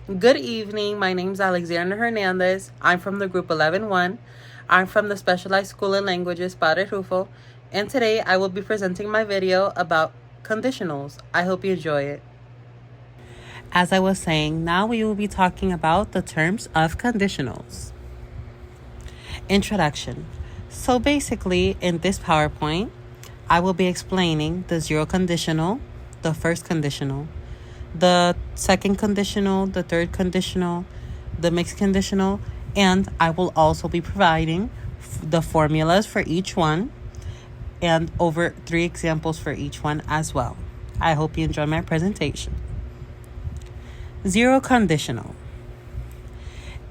Good evening. My name is Alexander Hernandez. I'm from the group 11-1. I'm from the Specialized School in Languages, Padre Rufo, and today I will be presenting my video about conditionals. I hope you enjoy it. As I was saying, now we will be talking about the terms of conditionals. Introduction. So basically, in this PowerPoint, I will be explaining the zero conditional, the first conditional, the second conditional, the third conditional, the mixed conditional, and I will also be providing the formulas for each one and over 3 examples for each one as well. I hope you enjoy my presentation. Zero conditional.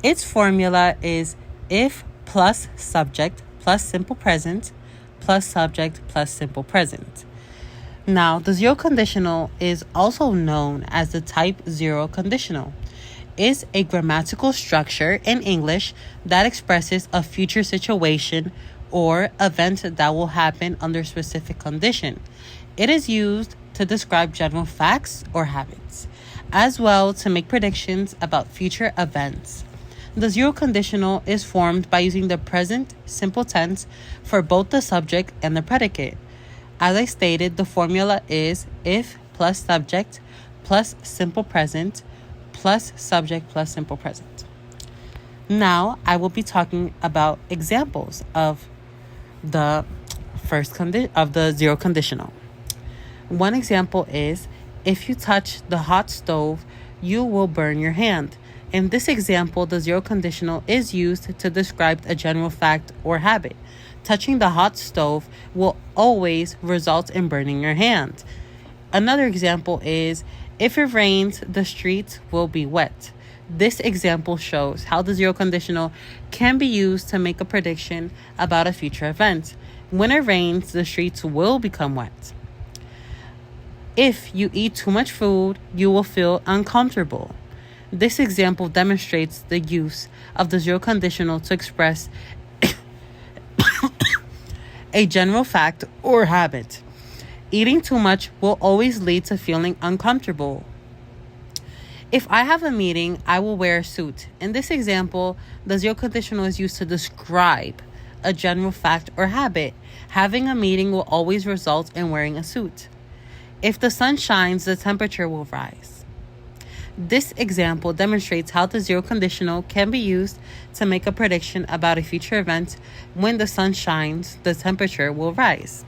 Its formula is if plus subject plus simple present plus subject plus simple present. Now, the zero conditional is also known as the type zero conditional. It's a grammatical structure in English that expresses a future situation or event that will happen under specific condition. It is used to describe general facts or habits, as well to make predictions about future events. The zero conditional is formed by using the present simple tense for both the subject and the predicate. As I stated, the formula is if plus subject plus simple present plus subject plus simple present. Now, I will be talking about examples of the zero conditional. One example is if you touch the hot stove, you will burn your hand. In this example, the zero conditional is used to describe a general fact or habit. Touching the hot stove will always result in burning your hand. Another example is if it rains, the streets will be wet. This example shows how the zero conditional can be used to make a prediction about a future event. When it rains, the streets will become wet. If you eat too much food, you will feel uncomfortable. This example demonstrates the use of the zero conditional to express a general fact or habit. Eating too much will always lead to feeling uncomfortable. If I have a meeting, I will wear a suit. In this example, the zero conditional is used to describe a general fact or habit. Having a meeting will always result in wearing a suit. If the sun shines, the temperature will rise. This example demonstrates how the zero conditional can be used to make a prediction about a future event. When the sun shines, the temperature will rise.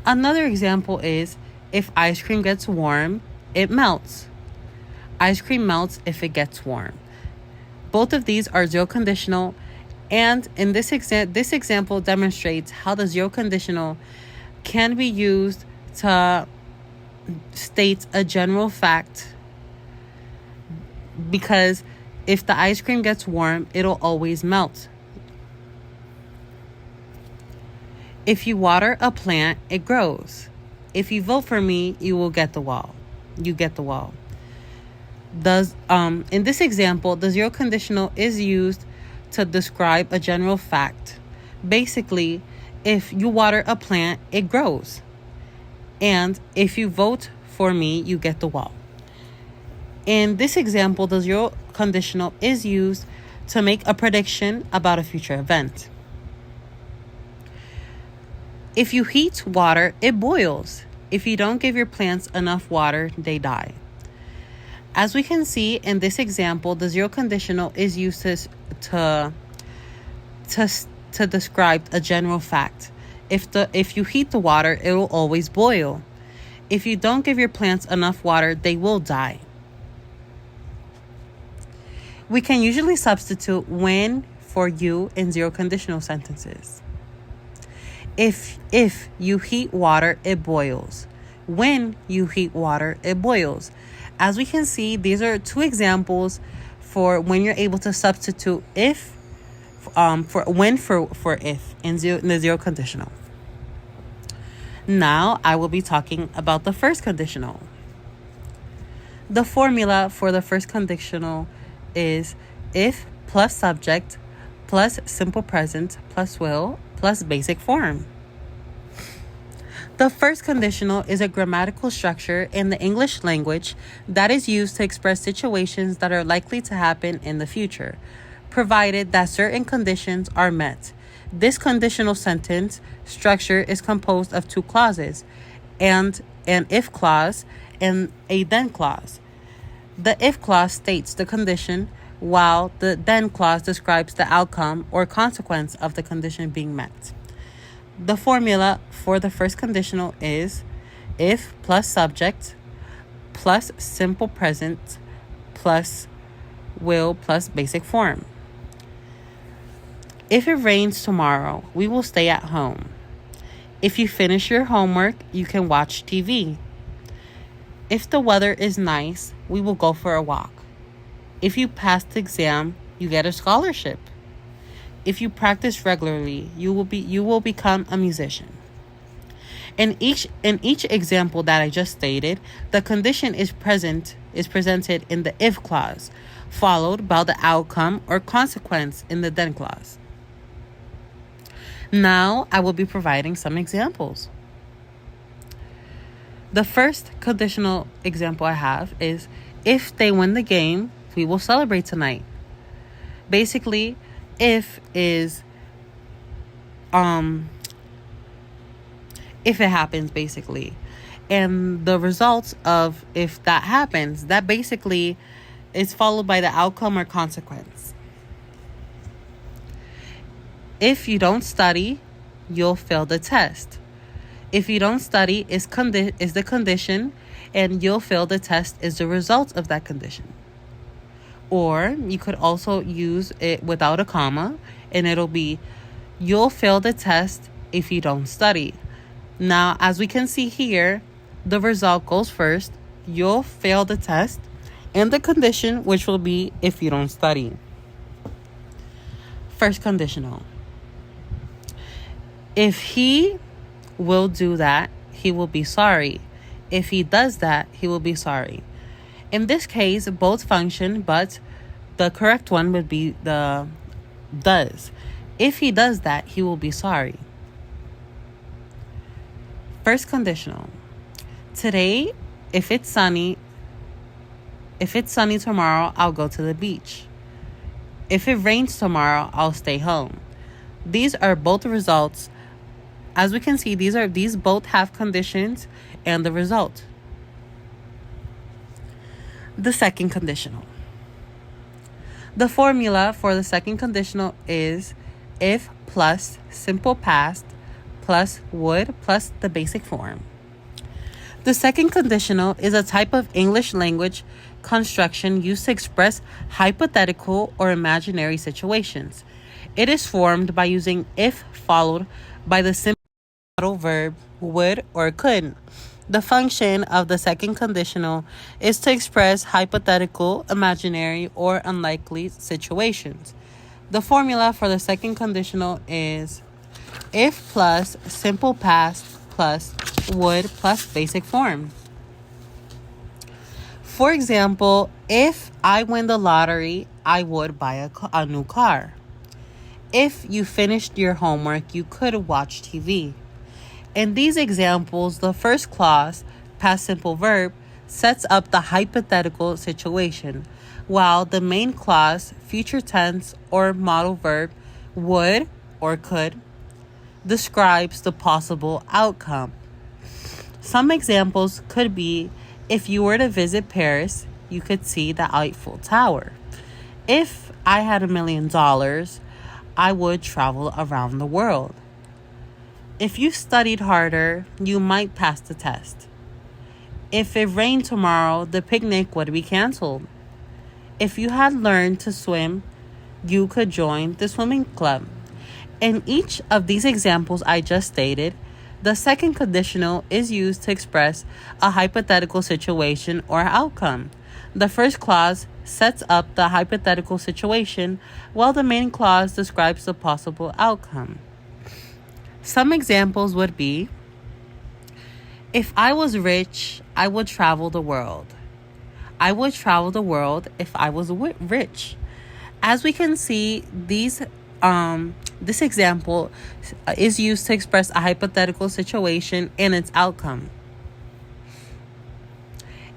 Another example is if ice cream gets warm, it melts. Ice cream melts if it gets warm. Both of these are zero conditional, and in this example demonstrates how the zero conditional can be used to state a general fact, because if the ice cream gets warm, it'll always melt. If you water a plant, it grows. If you vote for me, you will get the wall. You get the wall. In this example, the zero conditional is used to describe a general fact. Basically, if you water a plant, it grows. And if you vote for me, you get the wall. In this example, the zero conditional is used to make a prediction about a future event. If you heat water, it boils. If you don't give your plants enough water, they die. As we can see in this example, the zero conditional is used to describe a general fact. If you heat the water, it will always boil. If you don't give your plants enough water, they will die. We can usually substitute when for you in zero conditional sentences. If you heat water, it boils. When you heat water, it boils. As we can see, these are 2 examples for when you're able to substitute if for if in the zero conditional. Now I will be talking about the first conditional. The formula for the first conditional is if plus subject plus simple present plus will plus basic form. The first conditional is a grammatical structure in the English language that is used to express situations that are likely to happen in the future, provided that certain conditions are met. This conditional sentence structure is composed of two clauses, and an if clause and a then clause. The if clause states the condition, while the then clause describes the outcome or consequence of the condition being met. The formula for the first conditional is if plus subject plus simple present plus will plus basic form. If it rains tomorrow, we will stay at home. If you finish your homework, you can watch TV. If the weather is nice, we will go for a walk. If you pass the exam, you get a scholarship. If you practice regularly, you will become a musician. In each example that I just stated, the condition is presented in the if clause, followed by the outcome or consequence in the then clause. Now I will be providing some examples. The first conditional example I have is if they win the game, we will celebrate tonight. Basically, if is if it happens basically. And the results of if that happens, that basically is followed by the outcome or consequence. If you don't study, you'll fail the test. If you don't study is the condition, and you'll fail the test is the result of that condition. Or you could also use it without a comma, and it'll be you'll fail the test if you don't study. Now, as we can see here, the result goes first, you'll fail the test, and the condition, which will be if you don't study. First conditional. If he will do that, he will be sorry. If he does that, he will be sorry. In this case, both function, but the correct one would be the does. If he does that, he will be sorry. First conditional. Today, if it's sunny tomorrow, I'll go to the beach. If it rains tomorrow, I'll stay home. These are both results. As we can see, these both have conditions and the result. The second conditional. The formula for the second conditional is if plus simple past plus would plus the basic form. The second conditional is a type of English language construction used to express hypothetical or imaginary situations. It is formed by using if followed by the simple modal verb would or could. The function of the second conditional is to express hypothetical, imaginary, or unlikely situations. The formula for the second conditional is if plus simple past plus would plus basic form. For example, if I win the lottery, I would buy a new car. If you finished your homework, you could watch TV. In these examples, the first clause, past simple verb, sets up the hypothetical situation, while the main clause, future tense or modal verb, would or could, describes the possible outcome. Some examples could be if you were to visit Paris, you could see the Eiffel Tower. If I had $1 million, I would travel around the world. If you studied harder, you might pass the test. If it rained tomorrow, the picnic would be canceled. If you had learned to swim, you could join the swimming club. In each of these examples I just stated, the second conditional is used to express a hypothetical situation or outcome. The first clause sets up the hypothetical situation, while the main clause describes the possible outcome. Some examples would be, if I was rich, I would travel the world. I would travel the world if I was rich. As we can see, these This example is used to express a hypothetical situation and its outcome.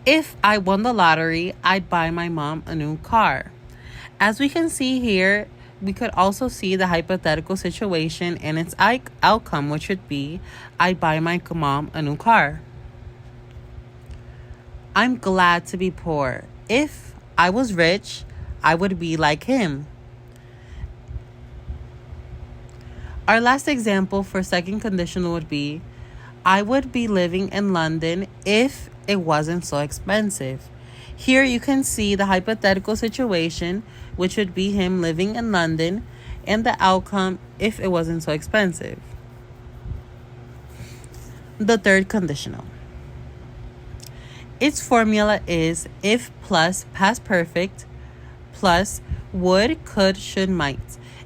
If I won the lottery, I'd buy my mom a new car. As we can see here, we could also see the hypothetical situation and its outcome, which would be, I'd buy my mom a new car. I'm glad to be poor. If I was rich, I would be like him. Our last example for second conditional would be, I would be living in London if it wasn't so expensive. Here you can see the hypothetical situation, which would be him living in London, and the outcome if it wasn't so expensive. The third conditional. Its formula is if plus past perfect plus would, could, should, might.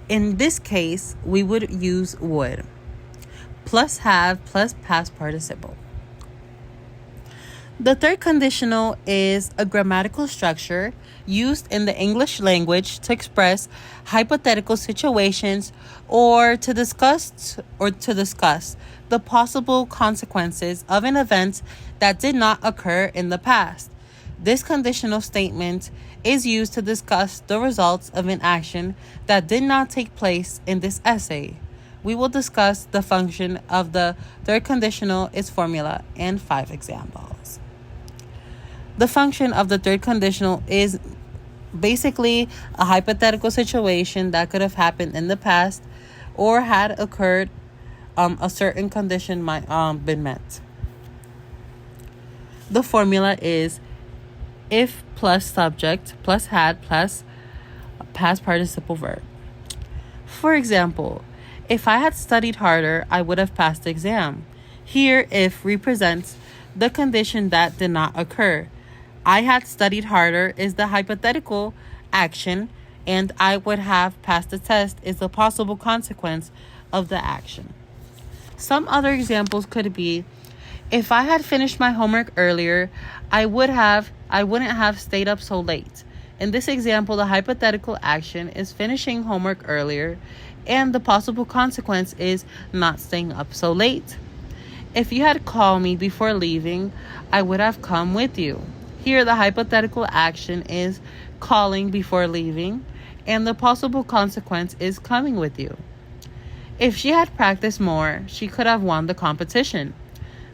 In this case, we would use would plus have plus past participle. The third conditional is a grammatical structure used in the English language to express hypothetical situations or to discuss the possible consequences of an event that did not occur in the past. This conditional statement is used to discuss the results of an action that did not take place in this essay. We will discuss the function of the third conditional, its formula, and 5 examples. The function of the third conditional is basically a hypothetical situation that could have happened in the past or had occurred, a certain condition might been met. The formula is if plus subject plus had plus past participle verb. For example, if I had studied harder, I would have passed the exam. Here, if represents the condition that did not occur. I had studied harder is the hypothetical action, and I would have passed the test is the possible consequence of the action. Some other examples could be, if I had finished my homework earlier, I wouldn't have stayed up so late. In this example, the hypothetical action is finishing homework earlier, and the possible consequence is not staying up so late. If you had called me before leaving, I would have come with you. Here, the hypothetical action is calling before leaving, and the possible consequence is coming with you. If she had practiced more, she could have won the competition.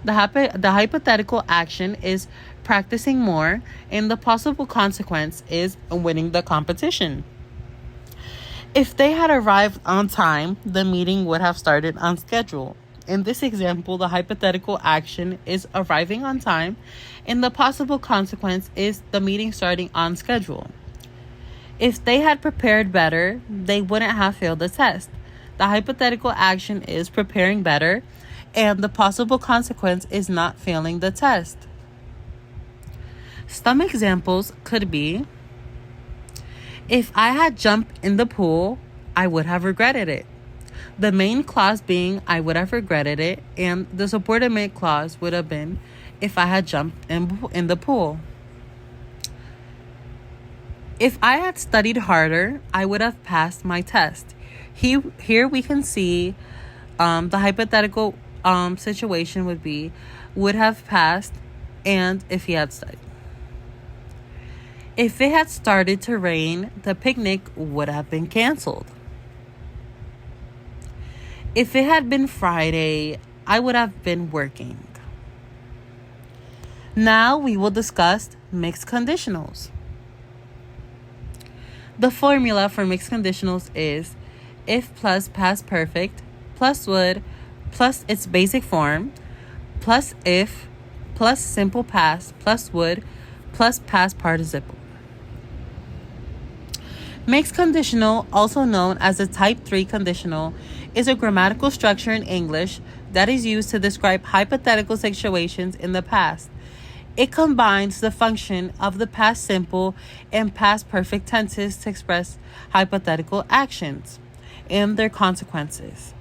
The hypothetical action is practicing more, and the possible consequence is winning the competition. If they had arrived on time, the meeting would have started on schedule. In this example, the hypothetical action is arriving on time, and the possible consequence is the meeting starting on schedule. If they had prepared better, they wouldn't have failed the test. The hypothetical action is preparing better, and the possible consequence is not failing the test. Some examples could be, if I had jumped in the pool, I would have regretted it. The main clause being I would have regretted it, and the subordinate clause would have been if I had jumped in the pool. If I had studied harder, I would have passed my test. Here we can see the hypothetical situation would be would have passed and if he had studied. If it had started to rain, the picnic would have been canceled. If it had been Friday, I would have been working. Now we will discuss mixed conditionals. The formula for mixed conditionals is if plus past perfect plus would plus its basic form plus if plus simple past plus would plus past participle. Mixed conditional, also known as a type 3 conditional, is a grammatical structure in English that is used to describe hypothetical situations in the past. It combines the function of the past simple and past perfect tenses to express hypothetical actions and their consequences.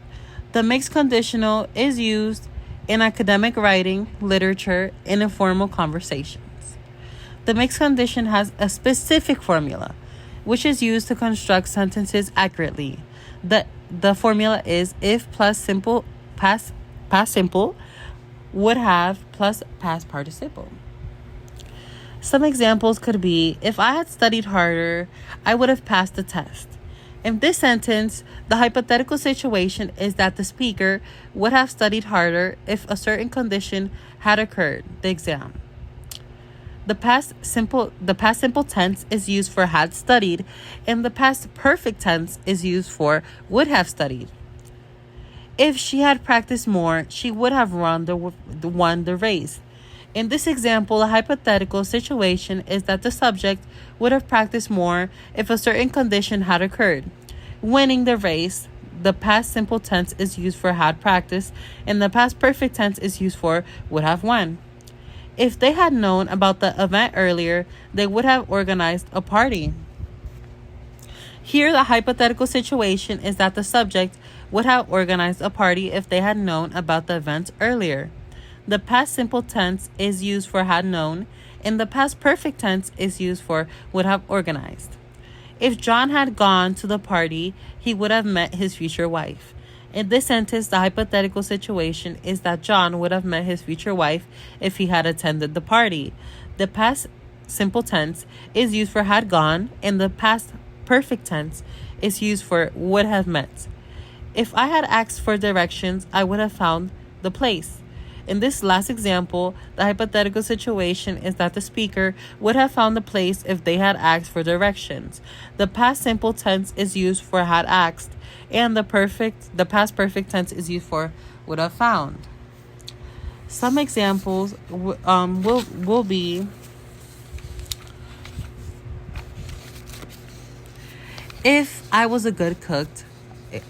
The mixed conditional is used in academic writing, literature, and informal conversations. The mixed condition has a specific formula, which is used to construct sentences accurately. The formula is if plus simple past simple would have plus past participle. Some examples could be, if I had studied harder, I would have passed the test. In this sentence, the hypothetical situation is that the speaker would have studied harder if a certain condition had occurred, the exam. The past simple tense is used for had studied, and the past perfect tense is used for would have studied. If she had practiced more, she would have won the race. In this example, a hypothetical situation is that the subject would have practiced more if a certain condition had occurred. Winning the race, the past simple tense is used for had practiced, and the past perfect tense is used for would have won. If they had known about the event earlier, they would have organized a party. Here, the hypothetical situation is that the subject would have organized a party if they had known about the event earlier. The past simple tense is used for had known, and the past perfect tense is used for would have organized. If John had gone to the party, he would have met his future wife. In this sentence, the hypothetical situation is that John would have met his future wife if he had attended the party. The past simple tense is used for had gone, and the past perfect tense is used for would have met. If I had asked for directions, I would have found the place. In this last example, the hypothetical situation is that the speaker would have found the place if they had asked for directions. The past simple tense is used for had asked, and the past perfect tense is used for would have found. Some examples will be, if I was a good cook,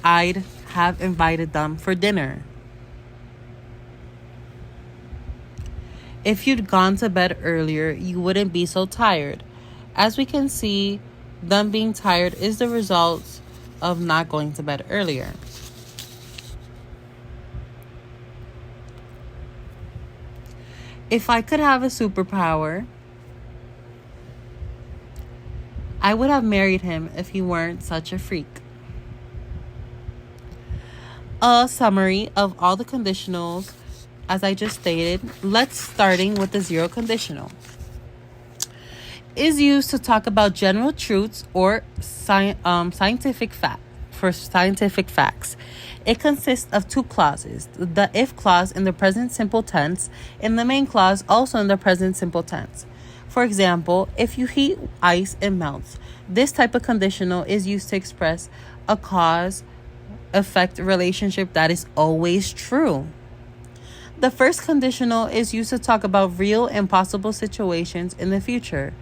I'd have invited them for dinner. If you'd gone to bed earlier, you wouldn't be so tired. As we can see, them being tired is the result of not going to bed earlier. If I could have a superpower, I would have married him if he weren't such a freak. A summary of all the conditionals, as I just stated, starting with the zero conditional, is used to talk about general truths or scientific facts. It consists of two clauses, the if clause in the present simple tense and the main clause also in the present simple tense. For example, if you heat ice, it melts. This type of conditional is used to express a cause-effect relationship that is always true. The first conditional is used to talk about real and possible situations in the future.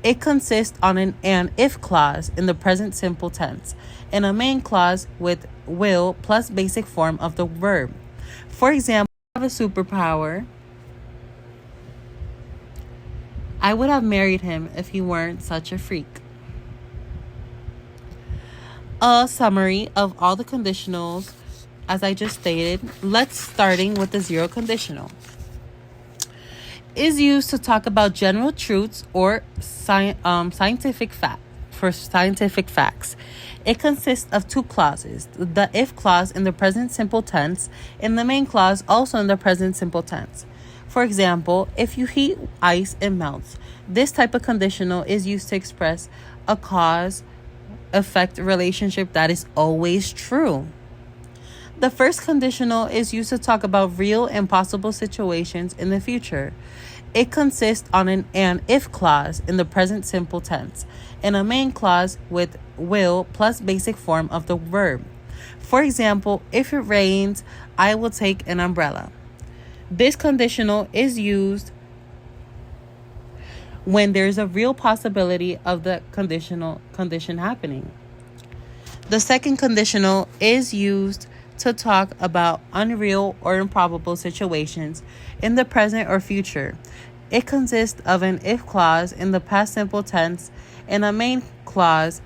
It consists on an if clause in the present simple tense and a main clause with will plus basic form of the verb. For example, I have a superpower. I would have married him if he weren't such a freak. A summary of all the conditionals, as I just stated, starting with the zero conditional, is used to talk about general truths or scientific facts. It consists of two clauses, the if clause in the present simple tense and the main clause also in the present simple tense. For example, if you heat ice, it melts. This type of conditional is used to express a cause-effect relationship that is always true. The first conditional is used to talk about real and possible situations in the future. It consists on an if clause in the present simple tense and a main clause with will plus basic form of the verb. For example, if it rains, I will take an umbrella. This conditional is used when there's a real possibility of the condition happening. The second conditional is used to talk about unreal or improbable situations in the present or future. It consists of an if clause in the past simple tense and a main clause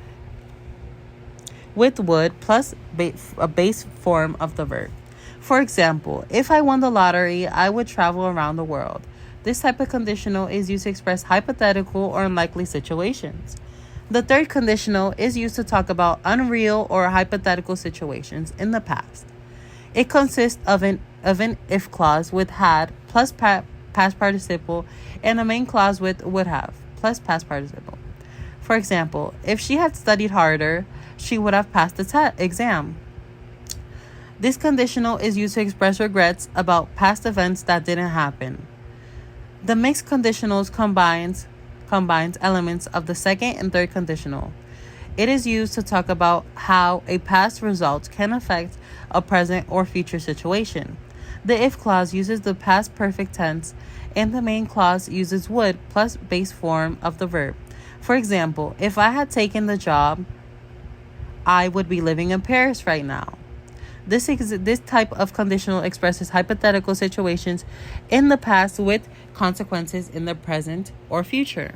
with would plus a base form of the verb. For example, if I won the lottery, I would travel around the world. This type of conditional is used to express hypothetical or unlikely situations. The third conditional is used to talk about unreal or hypothetical situations in the past. It consists of an if clause with had plus past participle and a main clause with would have plus past participle. For example, if she had studied harder, she would have passed the exam. This conditional is used to express regrets about past events that didn't happen. The mixed conditionals combines elements of the second and third conditional. It is used to talk about how a past result can affect a present or future situation. The if clause uses the past perfect tense, and the main clause uses would plus base form of the verb. For example, if I had taken the job, I would be living in Paris right now. This type of conditional expresses hypothetical situations in the past with consequences in the present or future.